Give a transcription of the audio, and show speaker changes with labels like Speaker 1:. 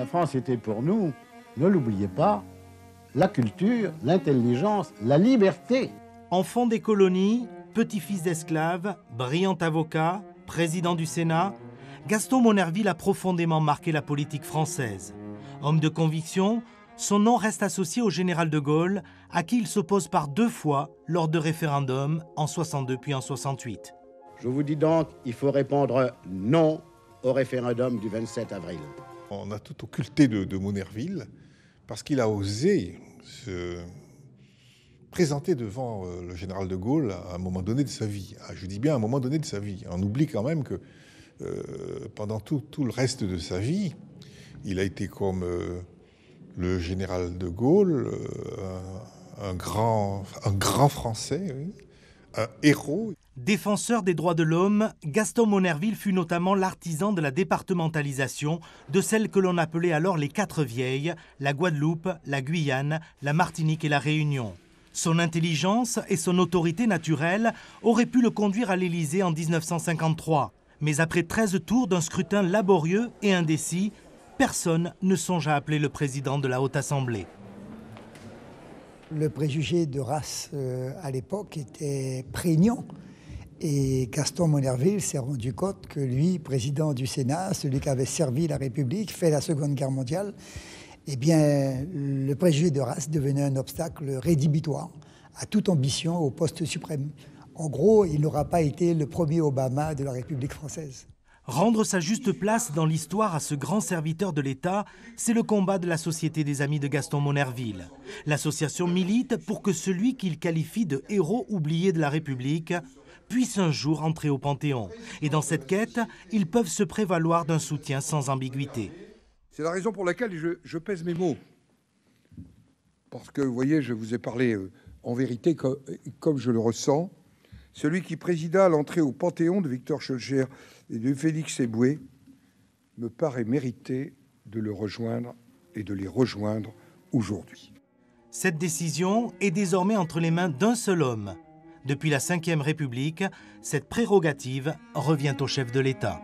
Speaker 1: France était pour nous, ne l'oubliez pas, la culture, l'intelligence, la liberté.
Speaker 2: Enfant des colonies, petit-fils d'esclaves, brillant avocat, président du Sénat, Gaston Monnerville a profondément marqué la politique française. Homme de conviction, son nom reste associé au général de Gaulle, à qui il s'oppose par 2 fois lors de référendums, en 62 puis en 68.
Speaker 1: Je vous dis donc, il faut répondre non au référendum du 27 avril.
Speaker 3: On a tout occulté de Monnerville parce qu'il a osé se présenter devant le général de Gaulle à un moment donné de sa vie. Je dis bien à un moment donné de sa vie. On oublie quand même que pendant tout le reste de sa vie, il a été comme le général de Gaulle, un grand Français, oui, un héros.
Speaker 2: Défenseur des droits de l'homme, Gaston Monnerville fut notamment l'artisan de la départementalisation de celles que l'on appelait alors les 4 vieilles, la Guadeloupe, la Guyane, la Martinique et la Réunion. Son intelligence et son autorité naturelle auraient pu le conduire à l'Élysée en 1953. Mais après 13 tours d'un scrutin laborieux et indécis, personne ne songe à appeler le président de la Haute Assemblée.
Speaker 4: Le préjugé de race à l'époque était prégnant. Et Gaston Monnerville s'est rendu compte que lui, président du Sénat, celui qui avait servi la République, fait la Seconde Guerre mondiale, eh bien, le préjugé de race devenait un obstacle rédhibitoire à toute ambition au poste suprême. En gros, il n'aura pas été le premier Obama de la République française.
Speaker 2: Rendre sa juste place dans l'histoire à ce grand serviteur de l'État, c'est le combat de la Société des Amis de Gaston Monnerville. L'association milite pour que celui qu'il qualifie de héros oublié de la République puisse un jour entrer au Panthéon. Et dans cette quête, ils peuvent se prévaloir d'un soutien sans ambiguïté.
Speaker 5: C'est la raison pour laquelle je pèse mes mots. Parce que, vous voyez, je vous ai parlé en vérité comme je le ressens. Celui qui présida l'entrée au Panthéon de Victor Schœlcher et de Félix Éboué me paraît mériter de le rejoindre et de les rejoindre aujourd'hui.
Speaker 2: Cette décision est désormais entre les mains d'un seul homme. Depuis la Ve République, cette prérogative revient au chef de l'État.